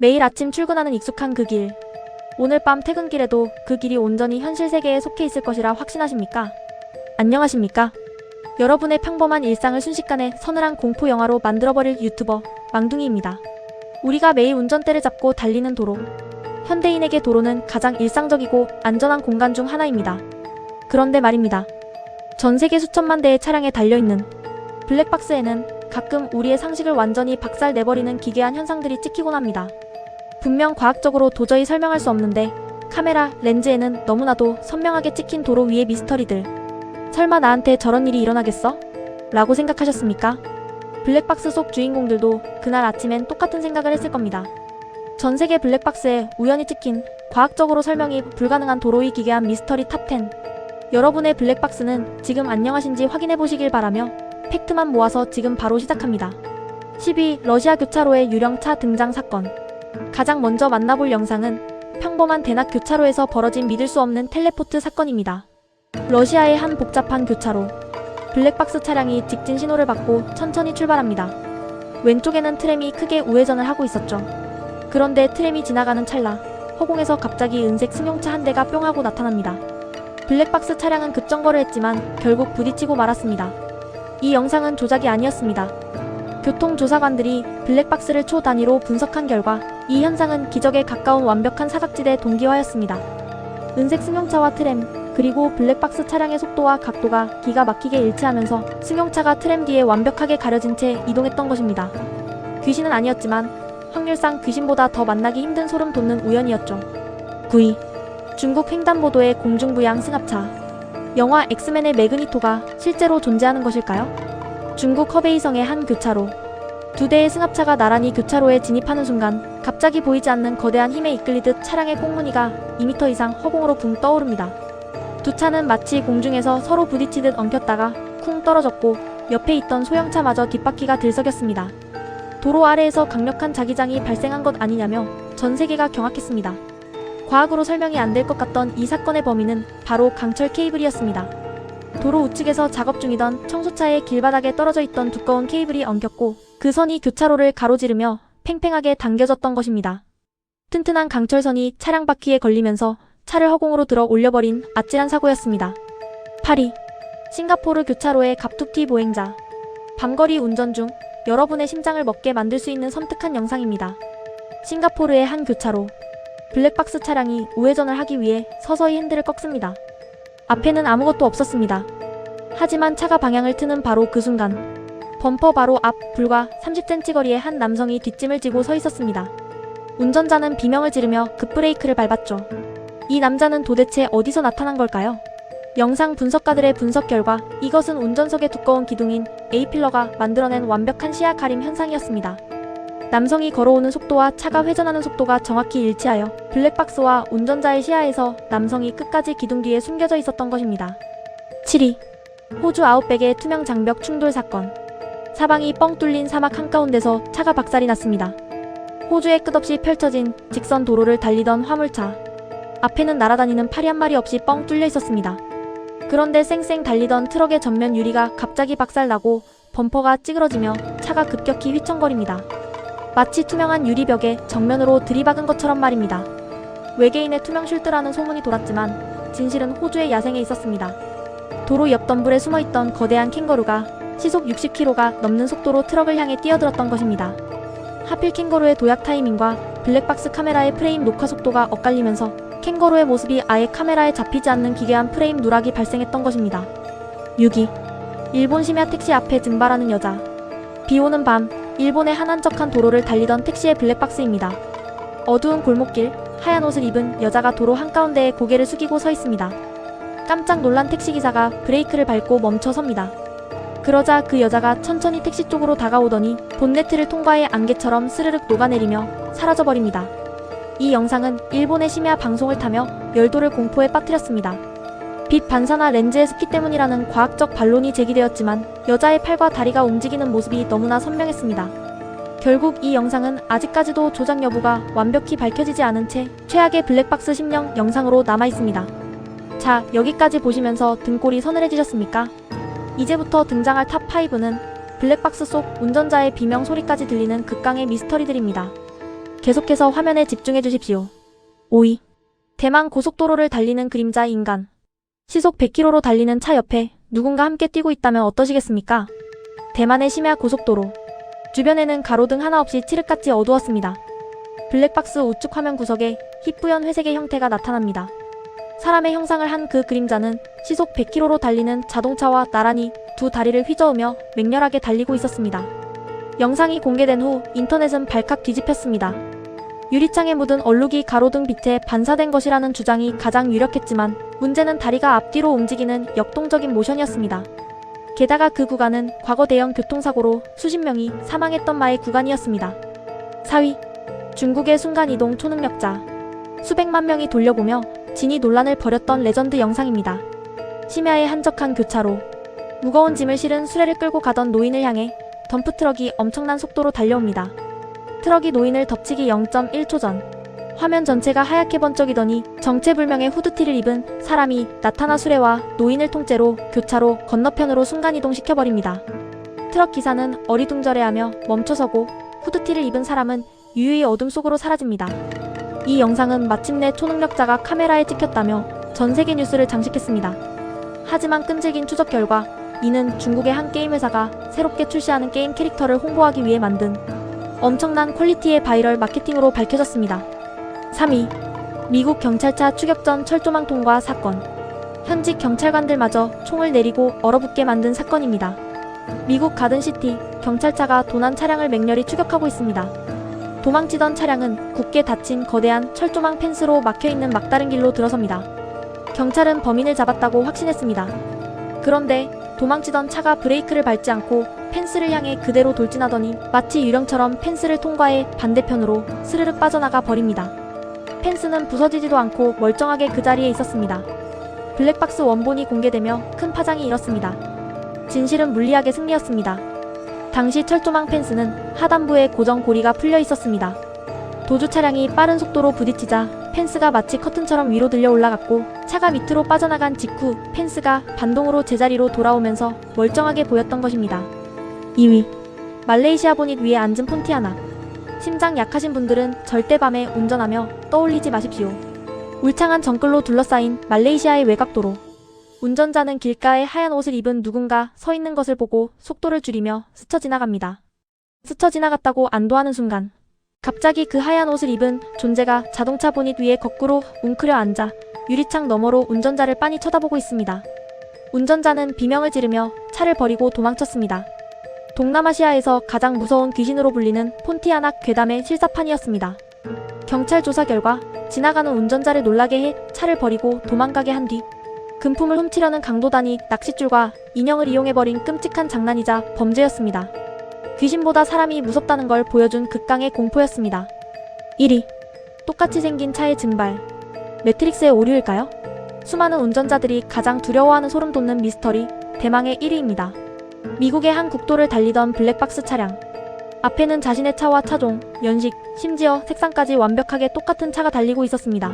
매일 아침 출근하는 익숙한 그 길. 오늘 밤 퇴근길에도 그 길이 온전히 현실 세계에 속해 있을 것이라 확신하십니까? 안녕하십니까? 여러분의 평범한 일상을 순식간에 서늘한 공포 영화로 만들어버릴 유튜버 망둥이입니다. 우리가 매일 운전대를 잡고 달리는 도로. 현대인에게 도로는 가장 일상적이고 안전한 공간 중 하나입니다. 그런데 말입니다. 전 세계 수천만 대의 차량에 달려있는 블랙박스에는 가끔 우리의 상식을 완전히 박살내버리는 기괴한 현상들이 찍히곤 합니다. 분명 과학적으로 도저히 설명할 수 없는데 카메라, 렌즈에는 너무나도 선명하게 찍힌 도로 위의 미스터리들. 설마 나한테 저런 일이 일어나겠어? 라고 생각하셨습니까? 블랙박스 속 주인공들도 그날 아침엔 똑같은 생각을 했을 겁니다. 전 세계 블랙박스에 우연히 찍힌 과학적으로 설명이 불가능한 도로의 기괴한 미스터리 탑10. 여러분의 블랙박스는 지금 안녕하신지 확인해보시길 바라며 팩트만 모아서 지금 바로 시작합니다. 12. 러시아 교차로의 유령차 등장 사건. 가장 먼저 만나볼 영상은 평범한 대낮 교차로에서 벌어진 믿을 수 없는 텔레포트 사건입니다. 러시아의 한 복잡한 교차로. 블랙박스 차량이 직진 신호를 받고 천천히 출발합니다. 왼쪽에는 트램이 크게 우회전을 하고 있었죠. 그런데 트램이 지나가는 찰나 허공에서 갑자기 은색 승용차 한 대가 뿅 하고 나타납니다. 블랙박스 차량은 급정거를 했지만 결국 부딪히고 말았습니다. 이 영상은 조작이 아니었습니다. 교통조사관들이 블랙박스를 초 단위로 분석한 결과 이 현상은 기적에 가까운 완벽한 사각지대 동기화였습니다. 은색 승용차와 트램, 그리고 블랙박스 차량의 속도와 각도가 기가 막히게 일치하면서 승용차가 트램 뒤에 완벽하게 가려진 채 이동했던 것입니다. 귀신은 아니었지만 확률상 귀신보다 더 만나기 힘든 소름 돋는 우연이었죠. 9위. 중국 횡단보도의 공중부양 승합차. 영화 엑스맨의 매그니토가 실제로 존재하는 것일까요? 중국 허베이성의 한 교차로. 두 대의 승합차가 나란히 교차로에 진입하는 순간 갑자기 보이지 않는 거대한 힘에 이끌리듯 차량의 꽁무니가 2m 이상 허공으로 붕 떠오릅니다. 두 차는 마치 공중에서 서로 부딪히듯 엉켰다가 쿵 떨어졌고 옆에 있던 소형차마저 뒷바퀴가 들썩였습니다. 도로 아래에서 강력한 자기장이 발생한 것 아니냐며 전 세계가 경악했습니다. 과학으로 설명이 안 될 것 같던 이 사건의 범인은 바로 강철 케이블이었습니다. 도로 우측에서 작업 중이던 청소차의 길바닥에 떨어져 있던 두꺼운 케이블이 엉켰고 그 선이 교차로를 가로지르며 팽팽하게 당겨졌던 것입니다. 튼튼한 강철선이 차량 바퀴에 걸리면서 차를 허공으로 들어 올려버린 아찔한 사고였습니다. 8위. 싱가포르 교차로의 갑툭튀 보행자. 밤거리 운전 중 여러분의 심장을 멎게 만들 수 있는 섬뜩한 영상입니다. 싱가포르의 한 교차로. 블랙박스 차량이 우회전을 하기 위해 서서히 핸들을 꺾습니다. 앞에는 아무것도 없었습니다. 하지만 차가 방향을 트는 바로 그 순간 범퍼 바로 앞 불과 30cm 거리에 한 남성이 뒷짐을 지고 서 있었습니다. 운전자는 비명을 지르며 급브레이크를 밟았죠. 이 남자는 도대체 어디서 나타난 걸까요? 영상 분석가들의 분석 결과 이것은 운전석의 두꺼운 기둥인 A필러가 만들어낸 완벽한 시야 가림 현상이었습니다. 남성이 걸어오는 속도와 차가 회전하는 속도가 정확히 일치하여 블랙박스와 운전자의 시야에서 남성이 끝까지 기둥 뒤에 숨겨져 있었던 것입니다. 7위. 호주 아웃백의 투명 장벽 충돌 사건. 사방이 뻥 뚫린 사막 한가운데서 차가 박살이 났습니다. 호주에 끝없이 펼쳐진 직선 도로를 달리던 화물차. 앞에는 날아다니는 파리 한 마리 없이 뻥 뚫려 있었습니다. 그런데 쌩쌩 달리던 트럭의 전면 유리가 갑자기 박살나고 범퍼가 찌그러지며 차가 급격히 휘청거립니다. 마치 투명한 유리벽에 정면으로 들이박은 것처럼 말입니다. 외계인의 투명 쉴드라는 소문이 돌았지만 진실은 호주의 야생에 있었습니다. 도로 옆 덤불에 숨어있던 거대한 캥거루가 시속 60km가 넘는 속도로 트럭을 향해 뛰어들었던 것입니다. 하필 캥거루의 도약 타이밍과 블랙박스 카메라의 프레임 녹화 속도가 엇갈리면서 캥거루의 모습이 아예 카메라에 잡히지 않는 기괴한 프레임 누락이 발생했던 것입니다. 6위. 일본 심야 택시 앞에 증발하는 여자. 비오는 밤 일본의 한한적한 도로를 달리던 택시의 블랙박스입니다. 어두운 골목길, 하얀 옷을 입은 여자가 도로 한가운데에 고개를 숙이고 서 있습니다. 깜짝 놀란 택시기사가 브레이크를 밟고 멈춰섭니다. 그러자 그 여자가 천천히 택시 쪽으로 다가오더니 본네트를 통과해 안개처럼 스르륵 녹아내리며 사라져버립니다. 이 영상은 일본의 심야 방송을 타며 열도를 공포에 빠뜨렸습니다. 빛 반사나 렌즈의 습기 때문이라는 과학적 반론이 제기되었지만 여자의 팔과 다리가 움직이는 모습이 너무나 선명했습니다. 결국 이 영상은 아직까지도 조작 여부가 완벽히 밝혀지지 않은 채 최악의 블랙박스 심령 영상으로 남아있습니다. 자, 여기까지 보시면서 등골이 서늘해지셨습니까? 이제부터 등장할 탑5는 블랙박스 속 운전자의 비명 소리까지 들리는 극강의 미스터리들입니다. 계속해서 화면에 집중해 주십시오. 5위. 대만 고속도로를 달리는 그림자 인간. 시속 100km로 달리는 차 옆에 누군가 함께 뛰고 있다면 어떠시겠습니까? 대만의 심야 고속도로. 주변에는 가로등 하나 없이 칠흑같이 어두웠습니다. 블랙박스 우측 화면 구석에 희뿌연 회색의 형태가 나타납니다. 사람의 형상을 한 그 그림자는 시속 100km로 달리는 자동차와 나란히 두 다리를 휘저으며 맹렬하게 달리고 있었습니다. 영상이 공개된 후 인터넷은 발칵 뒤집혔습니다. 유리창에 묻은 얼룩이 가로등 빛에 반사된 것이라는 주장이 가장 유력했지만 문제는 다리가 앞뒤로 움직이는 역동적인 모션이었습니다. 게다가 그 구간은 과거 대형 교통사고로 수십 명이 사망했던 마의 구간이었습니다. 4위. 중국의 순간이동 초능력자. 수백만 명이 돌려보며 진이 논란을 벌였던 레전드 영상입니다. 심야의 한적한 교차로. 무거운 짐을 실은 수레를 끌고 가던 노인을 향해 덤프트럭이 엄청난 속도로 달려옵니다. 트럭이 노인을 덮치기 0.1초 전. 화면 전체가 하얗게 번쩍이더니 정체불명의 후드티를 입은 사람이 나타나 수레와 노인을 통째로 교차로 건너편으로 순간이동시켜버립니다. 트럭 기사는 어리둥절해하며 멈춰서고 후드티를 입은 사람은 유유히 어둠 속으로 사라집니다. 이 영상은 마침내 초능력자가 카메라에 찍혔다며 전세계 뉴스를 장식했습니다. 하지만 끈질긴 추적 결과 이는 중국의 한 게임 회사가 새롭게 출시하는 게임 캐릭터를 홍보하기 위해 만든 엄청난 퀄리티의 바이럴 마케팅으로 밝혀졌습니다. 3위. 미국 경찰차 추격 전 철조망 통과 사건. 현직 경찰관들마저 총을 내리고 얼어붙게 만든 사건입니다. 미국 가든시티 경찰차가 도난 차량을 맹렬히 추격하고 있습니다. 도망치던 차량은 굳게 닫힌 거대한 철조망 펜스로 막혀있는 막다른 길로 들어섭니다. 경찰은 범인을 잡았다고 확신했습니다. 그런데 도망치던 차가 브레이크를 밟지 않고 펜스를 향해 그대로 돌진하더니 마치 유령처럼 펜스를 통과해 반대편으로 스르륵 빠져나가 버립니다. 펜스는 부서지지도 않고 멀쩡하게 그 자리에 있었습니다. 블랙박스 원본이 공개되며 큰 파장이 일었습니다. 진실은 물리학의 승리였습니다. 당시 철조망 펜스는 하단부에 고정 고리가 풀려 있었습니다. 도주 차량이 빠른 속도로 부딪히자 펜스가 마치 커튼처럼 위로 들려 올라갔고 차가 밑으로 빠져나간 직후 펜스가 반동으로 제자리로 돌아오면서 멀쩡하게 보였던 것입니다. 2위. 말레이시아 보닛 위에 앉은 폰티아나. 심장 약하신 분들은 절대 밤에 운전하며 떠올리지 마십시오. 울창한 정글로 둘러싸인 말레이시아의 외곽도로. 운전자는 길가에 하얀 옷을 입은 누군가 서 있는 것을 보고 속도를 줄이며 스쳐 지나갑니다. 스쳐 지나갔다고 안도하는 순간 갑자기 그 하얀 옷을 입은 존재가 자동차 보닛 위에 거꾸로 웅크려 앉아 유리창 너머로 운전자를 빤히 쳐다보고 있습니다. 운전자는 비명을 지르며 차를 버리고 도망쳤습니다. 동남아시아에서 가장 무서운 귀신으로 불리는 폰티아낙 괴담의 실사판이었습니다. 경찰 조사 결과 지나가는 운전자를 놀라게 해 차를 버리고 도망가게 한 뒤 금품을 훔치려는 강도단이 낚싯줄과 인형을 이용해버린 끔찍한 장난이자 범죄였습니다. 귀신보다 사람이 무섭다는 걸 보여준 극강의 공포였습니다. 1위. 똑같이 생긴 차의 증발. 매트릭스의 오류일까요? 수많은 운전자들이 가장 두려워하는 소름 돋는 미스터리, 대망의 1위입니다. 미국의 한 국도를 달리던 블랙박스 차량. 앞에는 자신의 차와 차종, 연식, 심지어 색상까지 완벽하게 똑같은 차가 달리고 있었습니다.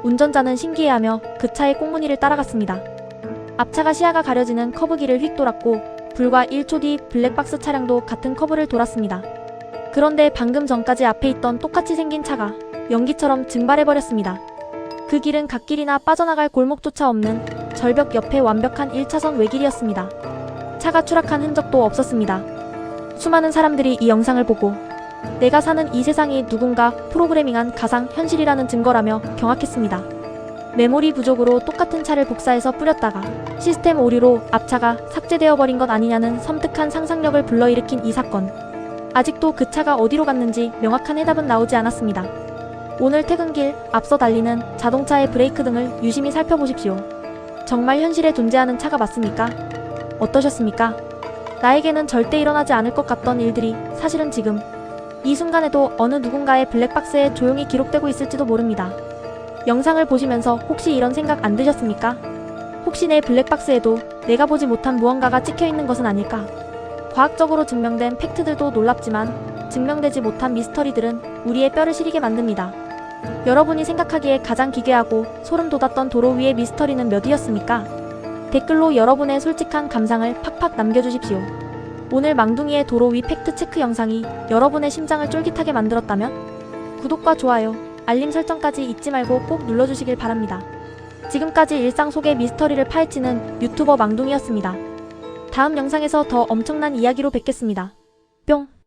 운전자는 신기해하며 그 차의 꽁무니를 따라갔습니다. 앞차가 시야가 가려지는 커브길을 휙 돌았고 불과 1초 뒤 블랙박스 차량도 같은 커브를 돌았습니다. 그런데 방금 전까지 앞에 있던 똑같이 생긴 차가 연기처럼 증발해버렸습니다. 그 길은 갓길이나 빠져나갈 골목조차 없는 절벽 옆에 완벽한 1차선 외길이었습니다. 차가 추락한 흔적도 없었습니다. 수많은 사람들이 이 영상을 보고 내가 사는 이 세상이 누군가 프로그래밍한 가상 현실이라는 증거라며 경악했습니다. 메모리 부족으로 똑같은 차를 복사해서 뿌렸다가 시스템 오류로 앞차가 삭제되어 버린 것 아니냐는 섬뜩한 상상력을 불러일으킨 이 사건. 아직도 그 차가 어디로 갔는지 명확한 해답은 나오지 않았습니다. 오늘 퇴근길 앞서 달리는 자동차의 브레이크 등을 유심히 살펴보십시오. 정말 현실에 존재하는 차가 맞습니까? 어떠셨습니까? 나에게는 절대 일어나지 않을 것 같던 일들이 사실은 지금 이 순간에도 어느 누군가의 블랙박스에 조용히 기록되고 있을지도 모릅니다. 영상을 보시면서 혹시 이런 생각 안 드셨습니까? 혹시 내 블랙박스에도 내가 보지 못한 무언가가 찍혀있는 것은 아닐까? 과학적으로 증명된 팩트들도 놀랍지만 증명되지 못한 미스터리들은 우리의 뼈를 시리게 만듭니다. 여러분이 생각하기에 가장 기괴하고 소름 돋았던 도로 위의 미스터리는 몇이었습니까? 댓글로 여러분의 솔직한 감상을 팍팍 남겨주십시오. 오늘 망둥이의 도로 위 팩트 체크 영상이 여러분의 심장을 쫄깃하게 만들었다면 구독과 좋아요, 알림 설정까지 잊지 말고 꼭 눌러주시길 바랍니다. 지금까지 일상 속의 미스터리를 파헤치는 유튜버 망둥이였습니다. 다음 영상에서 더 엄청난 이야기로 뵙겠습니다. 뿅!